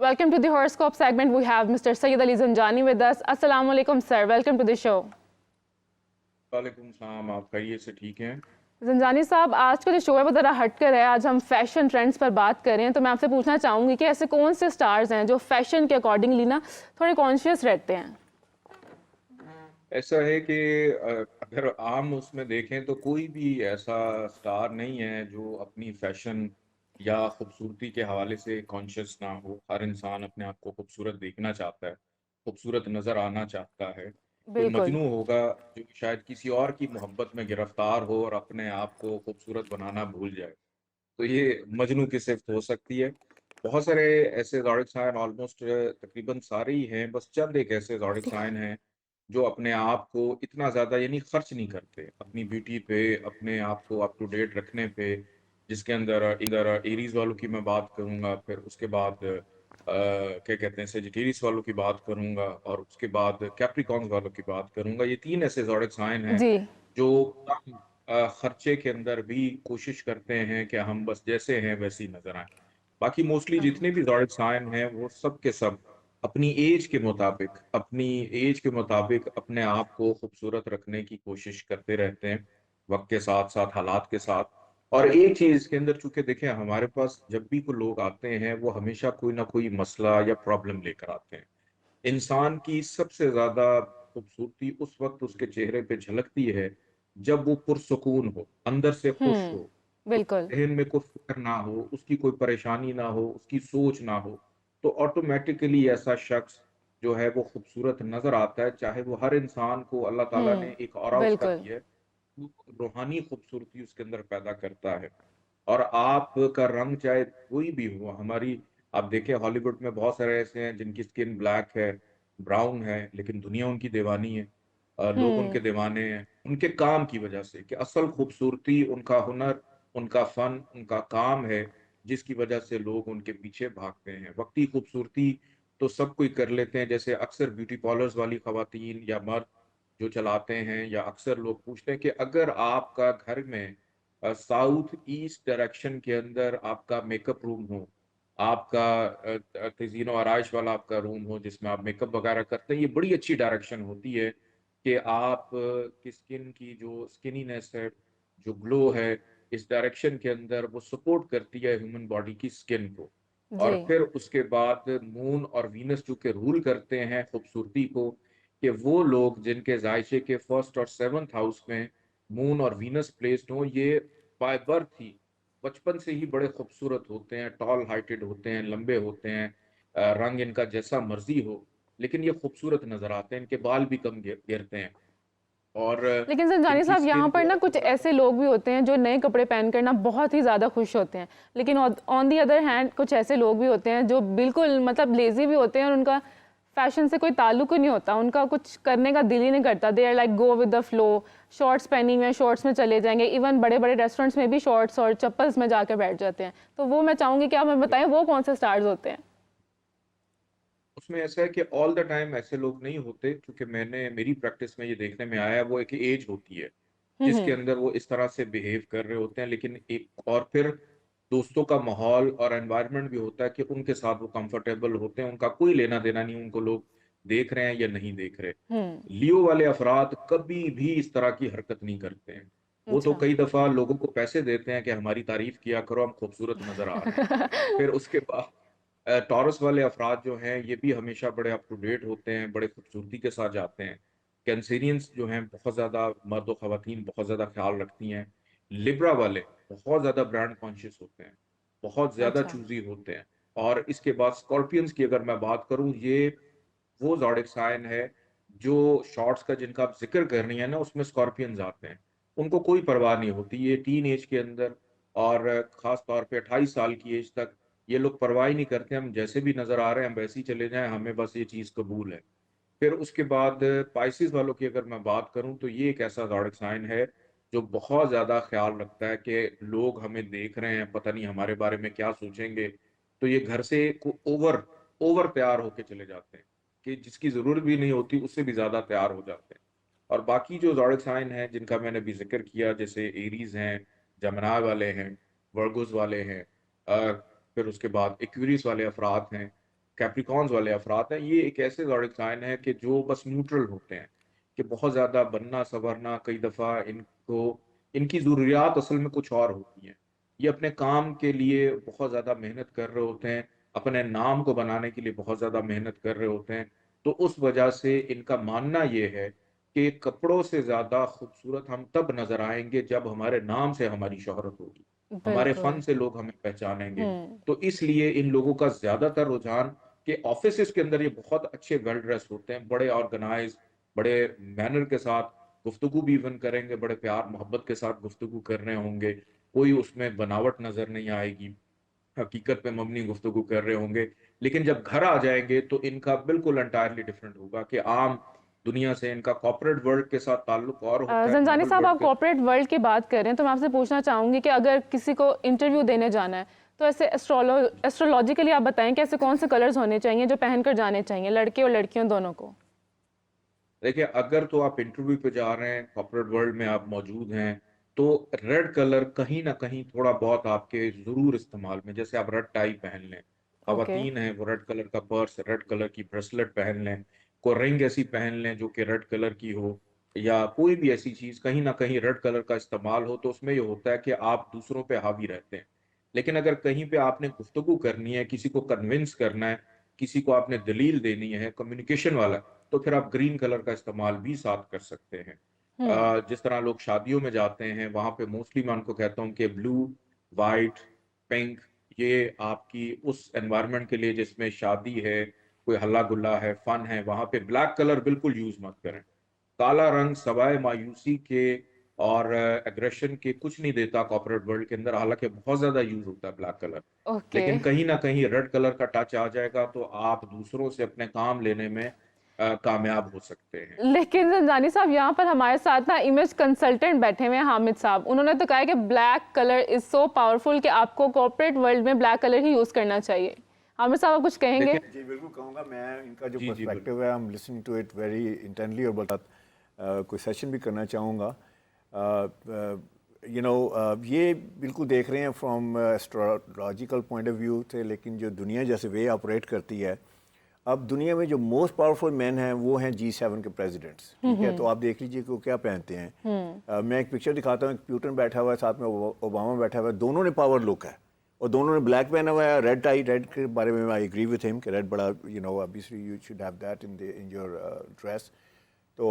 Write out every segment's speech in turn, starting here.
Welcome to the horoscope segment. We have Mr. Sayyid Ali Zanjani with us. Assalamu alaikum, sir. Welcome to the show. वालेकुम सलाम। आप खैरियत से ठीक हैं? जंजानी साहब, आज का जो शो है वो ज़रा हट कर है। आज हम फैशन ट्रेंड्स पर बात कर रहे हैं, तो मैं आपसे पूछना चाहूँगी कि ऐसे कौन से स्टार्स हैं जो फैशन के अकॉर्डिंगली ना थोड़े कॉन्शियस रहते हैं। ऐसा है कि अगर आम उसमें देखें तो कोई भी ऐसा स्टार नहीं है जो अपनी फैशन या खूबसूरती के हवाले से कॉन्शियस ना हो। हर इंसान अपने आप को खूबसूरत देखना चाहता है, खूबसूरत नज़र आना चाहता है। कोई बिल्कुल। मजनू होगा जो शायद किसी और की मोहब्बत में गिरफ्तार हो और अपने आप को खूबसूरत बनाना भूल जाए, तो ये मजनू की सिफ़त हो सकती है। बहुत सारे ऐसे ज़ोडिएक साइन, ऑलमोस्ट तकरीबन सारे ही हैं, बस चंद एक ऐसे ज़ोडिएक साइन हैं जो अपने आप को इतना ज़्यादा यानी खर्च नहीं करते अपनी ब्यूटी पे, अपने आप को अप टू डेट रखने पे। जिसके अंदर एरीज़ वालों की मैं बात करूँगा, फिर उसके बाद क्या कहते हैं सेजिटेरियस वालों की बात करूँगा, और उसके बाद कैप्रिकॉर्न्स वालों की बात करूँगा। ये 3 ऐसे ज़ोडिएक साइन हैं जी। जो कम खर्चे के अंदर भी कोशिश करते हैं कि हम बस जैसे हैं वैसे ही नज़र आएँ। बाकी मोस्टली जितने भी ज़ोडिएक साइन हैं वो सब के सब अपनी एज के मुताबिक अपने आप को खूबसूरत रखने की कोशिश करते रहते हैं, वक़्त के साथ-साथ, हालात के साथ। और एक चीज़ इसके अंदर चूँकि देखें, हमारे पास जब भी कोई लोग आते हैं, वो हमेशा कोई ना कोई मसला या प्रॉब्लम लेकर आते हैं। इंसान की सबसे ज़्यादा खूबसूरती उस वक़्त उसके चेहरे पे झलकती है, जब वो पुरसुकून हो, अंदर से खुश हो, बिल्कुल। ज़हन में कोई फ़िक्र ना हो, उसकी कोई परेशानी ना हो, उसकी सोच ना हो, तो ऑटोमैटिकली ऐसा शख्स जो है वो खूबसूरत नज़र आता है। चाहे वो हर इंसान को अल्लाह ताला ने एक ऑरा उसका बिल्कुल। दिया है, वो रूहानी खूबसूरती उसके अंदर पैदा करता है। और आपका रंग चाहे कोई भी हो, आप देखें हॉलीवुड में बहुत सारे ऐसे हैं जिनकी स्किन ब्लैक है, ब्राउन है, लेकिन दुनिया उनकी दीवानी है। लोग उनके दीवाने हैं, उनके काम की वजह से, कि असल खूबसूरती उनका हुनर, उनका फ़न, उनका काम है, जिसकी वजह से लोग उनके पीछे भागते हैं। वक़्ती खूबसूरती तो सब कोई कर लेते हैं, जैसे अक्सर ब्यूटी पार्लर्स वाली ख़वातीन या मर्द जो चलाते हैं, या अक्सर लोग पूछते हैं कि अगर आपका घर में साउथ ईस्ट डायरेक्शन के अंदर आपका मेकअप रूम हो, आपका तज़ीनो आराइश वाला आपका रूम हो जिसमें आप मेकअप वगैरह करते हैं, ये बड़ी अच्छी डायरेक्शन होती है कि आप की स्किन की जो स्किनीनेस है, जो ग्लो है, इस डायरेक्शन के अंदर वो सपोर्ट करती है ह्यूमन बॉडी की स्किन को। जी। और फिर उसके बाद मून और वीनस चूँकि रूल करते हैं खूबसूरती को, कि वो लोग जिनके ज़ायशे के फर्स्ट और सेवंथ हाउस में मून और वीनस प्लेस्ड हों, ये बाय बर्थ ही बचपन से ही बड़े खूबसूरत होते हैं, टॉल हाइटेड होते हैं, लंबे होते हैं, रंग इनका जैसा मर्ज़ी हो, लेकिन ये खूबसूरत नज़र आते हैं, इनके बाल भी कम गिरते हैं, और लेकिन संजानी इनकी साहब, यहाँ स्किन पर जो ना है कुछ वो ऐसे लोग भी होते हैं जो नए कपड़े पहन कर ना बहुत ही ज़्यादा खुश होते हैं, लेकिन ऑन दी अदर हैंड कुछ ऐसे लोग भी होते हैं जो बिल्कुल मतलब लेजी भी होते हैं और उनका फैशन से कोई ताल्लुक ही नहीं होता, उनका कुछ करने का दिल ही नहीं करता। They are like go with the flow, shorts पहनी हुए शॉर्ट्स में चले जाएंगे, इवन बड़े बड़े रेस्टोरेंट्स में भी शॉर्ट्स और चप्पल्स में जाकर बैठ जाते हैं। तो वो मैं चाहूँगी कि आप हमें बताएं वो कौन से स्टार्स होते हैं। उसमें ऐसा है कि ऑल द टाइम ऐसे लोग नहीं होते, क्योंकि मेरी प्रैक्टिस में ये देखने में आया है, वो एक एज होती है जिसके अंदर वो इस तरह से बिहेव कर रहे होते हैं, लेकिन एक और फिर दोस्तों का माहौल और एनवायरनमेंट भी होता है कि उनके साथ वो कंफर्टेबल होते हैं, उनका कोई लेना देना नहीं उनको लोग देख रहे हैं या नहीं देख रहे। लियो वाले अफराद कभी भी इस तरह की हरकत नहीं करते हैं। वो तो अच्छा। कई दफा लोगों को पैसे देते हैं कि हमारी तारीफ किया करो, हम खूबसूरत नजर आ रहे हैं। फिर उसके बाद टॉरस वाले अफराद जो हैं ये भी हमेशा बड़े अप टू डेट होते हैं, बड़े खूबसूरती के साथ जाते हैं। कैंसेरियंस जो हैं बहुत ज़्यादा, मर्द व ख़वातीन बहुत ज़्यादा ख्याल रखती हैं। लिब्रा वाले बहुत ज़्यादा ब्रांड कॉन्शियस होते हैं, बहुत ज़्यादा अच्छा। चूज़ी होते हैं। और इसके बाद स्कॉर्पियंस की अगर मैं बात करूँ, ये वो ज़ोडिएक साइन है जो शॉर्ट्स का जिनका आप ज़िक्र कर रही हैं ना, उसमें स्कॉर्पियंस आते हैं। उनको कोई परवाह नहीं होती, ये टीन एज के अंदर और ख़ास तौर पे 28 साल की एज तक ये लोग परवाह ही नहीं करते, हम जैसे भी नज़र आ रहे हैं हम वैसे ही चले जाएँ, हमें बस ये चीज़ कबूल है। फिर उसके बाद पाइसेस वालों की अगर मैं बात करूँ, तो ये एक ऐसा ज़ोडिएक साइन है जो बहुत ज़्यादा ख़्याल रखता है कि लोग हमें देख रहे हैं, पता नहीं हमारे बारे में क्या सोचेंगे। तो ये घर से ओवर ओवर तैयार होके चले जाते हैं, कि जिसकी ज़रूरत भी नहीं होती उससे भी ज़्यादा तैयार हो जाते हैं। और बाकी जो ज़ोडिएक साइन हैं जिनका मैंने अभी ज़िक्र किया, जैसे एरीज़ हैं, जेमिनी वाले हैं, वर्गोज़ वाले हैं, फिर उसके बाद एक्वेरियस वाले अफ़राद हैं, कैप्रिकॉर्न्स वाले अफराद हैं, ये एक ऐसे ज़ोडिक साइन है कि जो बस न्यूट्रल होते हैं, कि बहुत ज़्यादा बनना संवरना कई दफ़ा इनको इनकी ज़रूरियात असल में कुछ और होती हैं। ये अपने काम के लिए बहुत ज़्यादा मेहनत कर रहे होते हैं, अपने नाम को बनाने के लिए बहुत ज़्यादा मेहनत कर रहे होते हैं। तो उस वजह से इनका मानना ये है कि कपड़ों से ज़्यादा खूबसूरत हम तब नज़र आएँगे जब हमारे नाम से हमारी शोहरत होगी, हमारे फ़न बिल्कुल। से लोग हमें पहचानेंगे। हुँ। तो इसलिए इन लोगों का ज़्यादातर रुझान कि ऑफ़िसेज़ के अंदर ये बहुत अच्छे वेल ड्रेस होते हैं, बड़े ऑर्गनाइज़, बड़े मैनर के साथ गुफ्तगू भी इवन करेंगे, बड़े प्यार-मोहब्बत के साथ गुफ्तगू कर रहे होंगे, कोई उसमें बनावट नज़र नहीं आएगी। हकीकत पे मबनी गुफ्तगू कर रहे होंगे। लेकिन जब घर आ जाएँगे तो इनका बिल्कुल एंटायरली डिफरेंट होगा कि आम दुनिया से इनका कॉर्पोरेट वर्ल्ड के साथ ताल्लुक और होता है, ज़नजानी नॉर्मल साहब, वर्ल्ड आप के। कॉर्पोरेट वर्ल्ड की बात कर रहे हैं, तो मैं आपसे पूछना चाहूँगी कि अगर किसी को इंटरव्यू देने जाना है, तो ऐसे एस्ट्रोलॉजिकली आप बताएँ कि ऐसे कौन से कलर्स होने चाहिए जो पहन कर जाने चाहिए, लड़के और लड़कियों दोनों को? देखिए, अगर तो आप इंटरव्यू पे जा रहे हैं, कॉर्पोरेट वर्ल्ड में आप मौजूद हैं, तो रेड कलर कहीं न कहीं थोड़ा बहुत आपके ज़रूर इस्तेमाल में, जैसे आप रेड टाई पहन लें, ओके। ख़वातीन हैं वो रेड कलर का पर्स, रेड कलर की ब्रेसलेट पहन लें, कोई रिंग ऐसी पहन लें जो कि रेड कलर की हो, या कोई भी ऐसी चीज़ कहीं न कहीं रेड कलर का इस्तेमाल हो, तो उसमें ये होता है कि आप दूसरों पे हावी रहते हैं। लेकिन अगर कहीं पे आपने गुफ्तगू करनी है, किसी को कन्विंस करना है, किसी को आपने दलील देनी है, कम्युनिकेशन वाला, तो फिर आप ग्रीन कलर का इस्तेमाल भी साथ कर सकते हैं। हुँ। जिस तरह लोग शादियों में जाते हैं, वहाँ पे मोस्टली मैं उनको कहता हूँ कि ब्लू, व्हाइट, पिंक, ये आपकी उस एनवायरनमेंट के लिए जिसमें शादी है, कोई हल्ला-गुल्ला है, फन है, वहाँ पे ब्लैक कलर बिल्कुल यूज़ मत करें। काला रंग सवाए मायूसी के और एग्रेशन के कुछ नहीं देता कॉर्पोरेट वर्ल्ड के अंदर, हालाँकि बहुत ज़्यादा यूज़ होता है ब्लैक कलर। ओके। लेकिन कहीं न कहीं रेड कलर का टच आ जाएगा तो आप दूसरों से अपने काम लेने में कामयाब हो सकते हैं। लेकिन ज़नजानी साहब, यहाँ पर हमारे साथ ना इमेज कंसल्टेंट बैठे हुए हैं, हामिद साहब। उन्होंने तो कहा है कि black colour is so powerful कि आपको कॉर्पोरेट वर्ल्ड में ब्लैक कलर ही यूज़ करना चाहिए। हामिद साहब, आप कुछ कहेंगे? देखिए, जी बिल्कुल कहूँगा। मैं इनका जो जी, जी, बिल्कुल। पर्सपेक्टिव है, I am listening to it very intently, और बता कोई सेशन भी करना चाहूँगा। ये बिल्कुल देख रहे हैं from astrological point of view से, लेकिन जो दुनिया जैसे वे ऑपरेट करती है, अब दुनिया में जो मोस्ट पावरफुल मैन हैं वो हैं G7 के प्रेसिडेंट्स, ठीक है। तो आप देख लीजिए कि वो क्या पहनते हैं। मैं एक पिक्चर दिखाता हूँ, एक प्यूटन बैठा हुआ है, साथ में ओबामा बैठा हुआ है, दोनों ने पावर लुक है, और दोनों ने ब्लैक पहना हुआ है, रेड टाई। रेड के बारे में आई एग्री विथ हिम कि रेड बड़ा, obviously you should have that in your dress. तो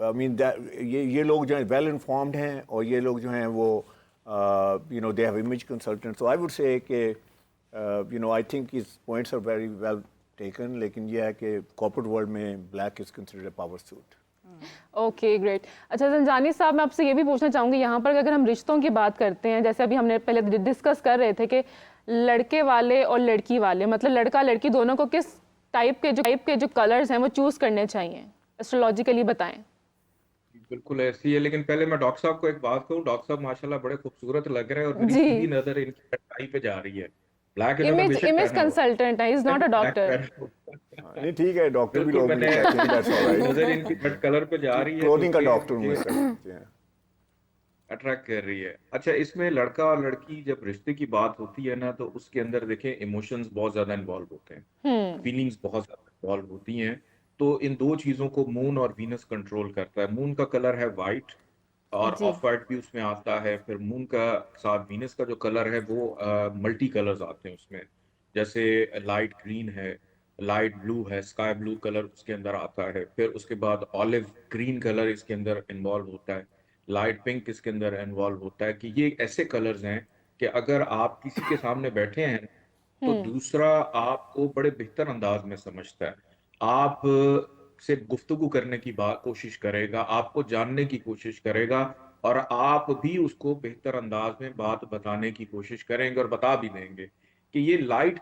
आई मीन दैट ये लोग जो हैं वेल इन्फॉर्म्ड हैं, और ये लोग जो हैं वो they have image consultant. So I would say कि I think his points are very well taken, लेकिन ये है कि कॉर्पोरेट वर्ल्ड में black is considered a power suit. Okay, great. अच्छा ज़नजानी साहब, मैं आपसे ये भी पूछना चाहूँगी यहाँ पर, अगर हम रिश्तों की बात करते हैं, जैसे अभी हमने पहले डिस्कस कर रहे थे कि लड़के वाले और लड़की वाले, मतलब लड़का लड़की दोनों को किस टाइप के जो कलर्स हैं वो चूज़ करने चाहिए, एस्ट्रोलॉजिकली बताएं। बिल्कुल ऐसी है, लेकिन पहले मैं डॉक्टर साहब को एक बात कहूँ, डॉक्टर साहब माशाल्लाह बड़े खूबसूरत लग रहे हैं और मेरी जी। सीधी नज़र इनकी टाई पे जा रही है। ब्लैक इन्होंने इमेज बेशक इमेज पहना हुआ कंसल्टेंट है, इज़ है, नॉट अ ब्लैक डॉक्टर। पहना हुआ है। नहीं ठीक है, डॉक्टर भी बिल्कुल, लोग मुझे मैंने कहते हैं, दैट्स नज़र ऑलराइट। इनकी रेड कलर पे जा रही है जो क्लोथिंग का कि डॉक्टर हूँ मुझे इस वक्त। अट्रैक्ट कर रही है। अच्छा, इसमें लड़का और लड़की जब रिश्ते की बात होती है ना, तो उसके अंदर देखें इमोशंस बहुत ज़्यादा इन्वॉल्व होते हैं, हम्म। फीलिंग्स बहुत ज़्यादा इन्वॉल्व होती हैं। तो इन 2 चीज़ों को मून और वीनस कंट्रोल करता है। मून का कलर है व्हाइट और जी। ऑफ व्हाइट भी उसमें आता है। फिर मून का साथ वीनस का जो कलर है वो मल्टी कलर्स आते हैं उसमें। जैसे लाइट ग्रीन है, लाइट ब्लू है, स्काई ब्लू कलर उसके अंदर आता है। फिर उसके बाद ऑलिव ग्रीन कलर इसके अंदर इन्वॉल्व होता है। लाइट पिंक इसके अंदर इन्वॉल्व होता है। कि ये ऐसे कलर्स हैं कि अगर आप किसी के सामने बैठे हैं तो हम्म। दूसरा आपको बड़े बेहतर अंदाज में समझता है। आप से गुफ्तगू करने की बात कोशिश करेगा, आपको जानने की कोशिश करेगा, और आप भी उसको बेहतर अंदाज में बात बताने की कोशिश करेंगे और बता भी देंगे कि ये लाइट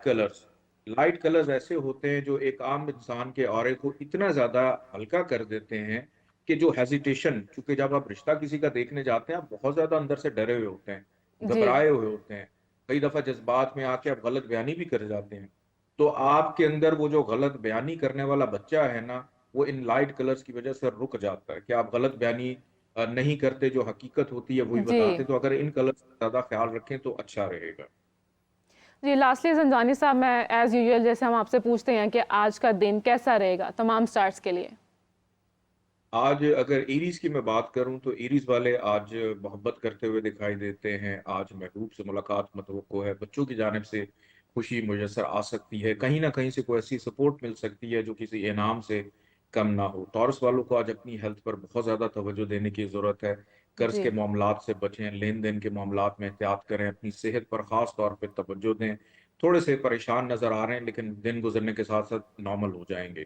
कलर्स ऐसे होते हैं जो एक आम इंसान के ऑरे को इतना ज्यादा हल्का कर देते हैं कि जो हेजिटेशन, क्योंकि जब आप रिश्ता किसी का देखने जाते हैं आप बहुत ज्यादा अंदर से डरे हुए होते हैं, जी। घबराए हुए होते हैं, कई दफा जज्बात में आके आप गलत बयानी भी कर जाते हैं। तो आपके अंदर वो जो गलत बयानी करने वाला बच्चा है ना, वो इन लाइट कलर्स की वजह से रुक जाता है कि आप गलत बयानी नहीं करते, जो हकीकत होती है वही जी। बताते। तो अगर इन कलर्स का ज्यादा ख्याल रखें तो अच्छा रहेगा। जी लास्टली जंजानी साहब, मैं एज यूजुअल जैसे हम आपसे पूछते हैं कि आज का दिन कैसा रहेगा तमाम स्टार्स के लिए? आज अगर एरीज की मैं बात करूं तो एरीज वाले आज मोहब्बत करते हुए दिखाई देते हैं। आज महबूब से मुलाकात मतवक्को है। बच्चों की जानिब से खुशी मुयस्सर आ सकती है। कहीं ना कहीं से कोई ऐसी सपोर्ट मिल सकती है जो किसी इनाम से कम ना हो। टॉरस वालों को आज अपनी हेल्थ पर बहुत ज़्यादा तवज्जो देने की ज़रूरत है। कर्ज जी। के मामलात से बचें, लेन देन के मामलात में एहतियात करें, अपनी सेहत पर ख़ास तौर पर तवज्जो दें। थोड़े से परेशान नज़र आ रहे हैं लेकिन दिन गुजरने के साथ साथ नॉर्मल हो जाएंगे।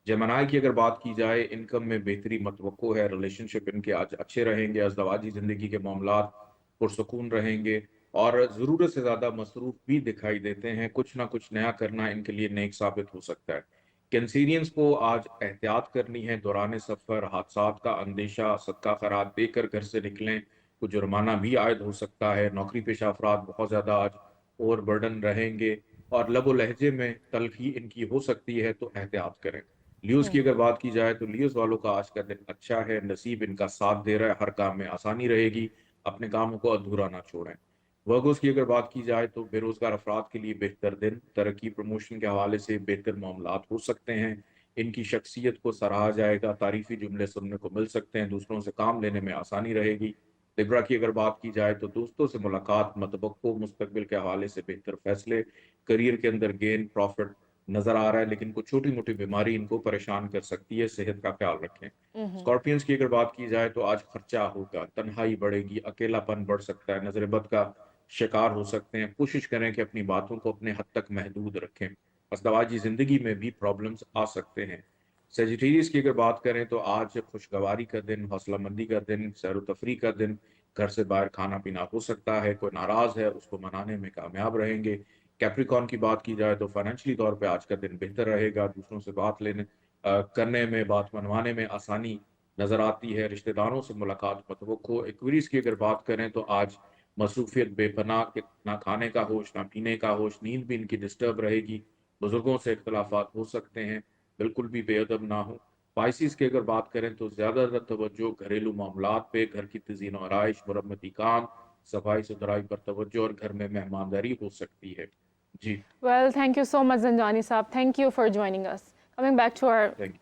जमनाई की अगर बात की जाए, इनकम में बेहतरी मतवक्को है। रिलेशनशिप इनके आज अच्छे रहेंगे। अज़दवाजी ज़िंदगी के मामलात पुरसुकून रहेंगे और ज़रूरत से ज़्यादा मसरूफ भी दिखाई देते हैं। कुछ ना कुछ नया करना इनके लिए नेक साबित हो सकता है। कैंसेरियंस को आज एहतियात करनी है। दौरान सफ़र हादसात का अंदेशा, सदका खैरात देकर घर से निकलें। कुछ जुर्माना भी आयद हो सकता है। नौकरी पेशा अफराद बहुत ज़्यादा आज ओवर बर्डन रहेंगे और लबो लहजे में तलखी इनकी हो सकती है, तो एहतियात करें। लियोज़ की अगर बात की जाए तो लियोज़ वालों का आज का दिन अच्छा है। नसीब इनका साथ दे रहा है। हर काम में आसानी रहेगी। अपने कामों को अधूरा ना छोड़ें। वर्गोस की अगर बात की जाए तो बेरोजगार अफराद के लिए बेहतर दिन, तरक्की प्रमोशन के हवाले से बेहतर मामलात हो सकते हैं। इनकी शख्सियत को सराहा जाएगा। तारीफी जुमले सुनने को मिल सकते हैं। दूसरों से काम लेने में आसानी रहेगी। लिब्रा की अगर बात की जाए तो दोस्तों से मुलाकात, मतवक्को मुस्तकबिल के हवाले से बेहतर फैसले, करियर के अंदर गेन प्रॉफिट नजर आ रहा है लेकिन कुछ छोटी मोटी बीमारी इनको परेशान कर सकती है। सेहत का ख्याल रखें। स्कॉर्पियंस की अगर बात की जाए तो आज खर्चा होगा, तन्हाई बढ़ेगी, अकेलापन बढ़ सकता है, नजर बद का शिकार हो सकते हैं। कोशिश करें कि अपनी बातों को अपने हद तक महदूद रखें। अज़दवाजी जिंदगी में भी प्रॉब्लम्स आ सकते हैं। सेजिटेरियस की अगर बात करें तो आज खुशगवारी का दिन, हौसलामंदी का दिन, सैर तफरी का दिन। घर से बाहर खाना पीना हो सकता है। कोई नाराज है उसको मनाने में कामयाब रहेंगे। कैप्रिकॉन की बात की जाए तो फाइनेंशियली तौर पे आज का दिन बेहतर रहेगा। दूसरों से बात करने में, बात मनवाने में आसानी नजर आती है। रिश्तेदारों से मुलाकात मतवक्को। एक्वेरियस की अगर बात करें तो आज मसरूफियत बेपनाह के, ना खाने का होश, ना पीने का होश, नींद भी इनकी डिस्टर्ब रहेगी। बुजुर्गों से इख्तलाफात हो सकते हैं। बिल्कुल भी बेअदब ना हो। पाइसिस की अगर बात करें तो ज़्यादातर तवज्जो घरेलू मामलात पे, घर की तज़ीन और आराइश, मुरम्मती काम, सफाई सुथराई पर तवज्जो और घर में मेहमानदारी हो सकती है। जी, Well, thank you so much, Zanjani Saab. Thank you for joining us. Coming back to our thank you.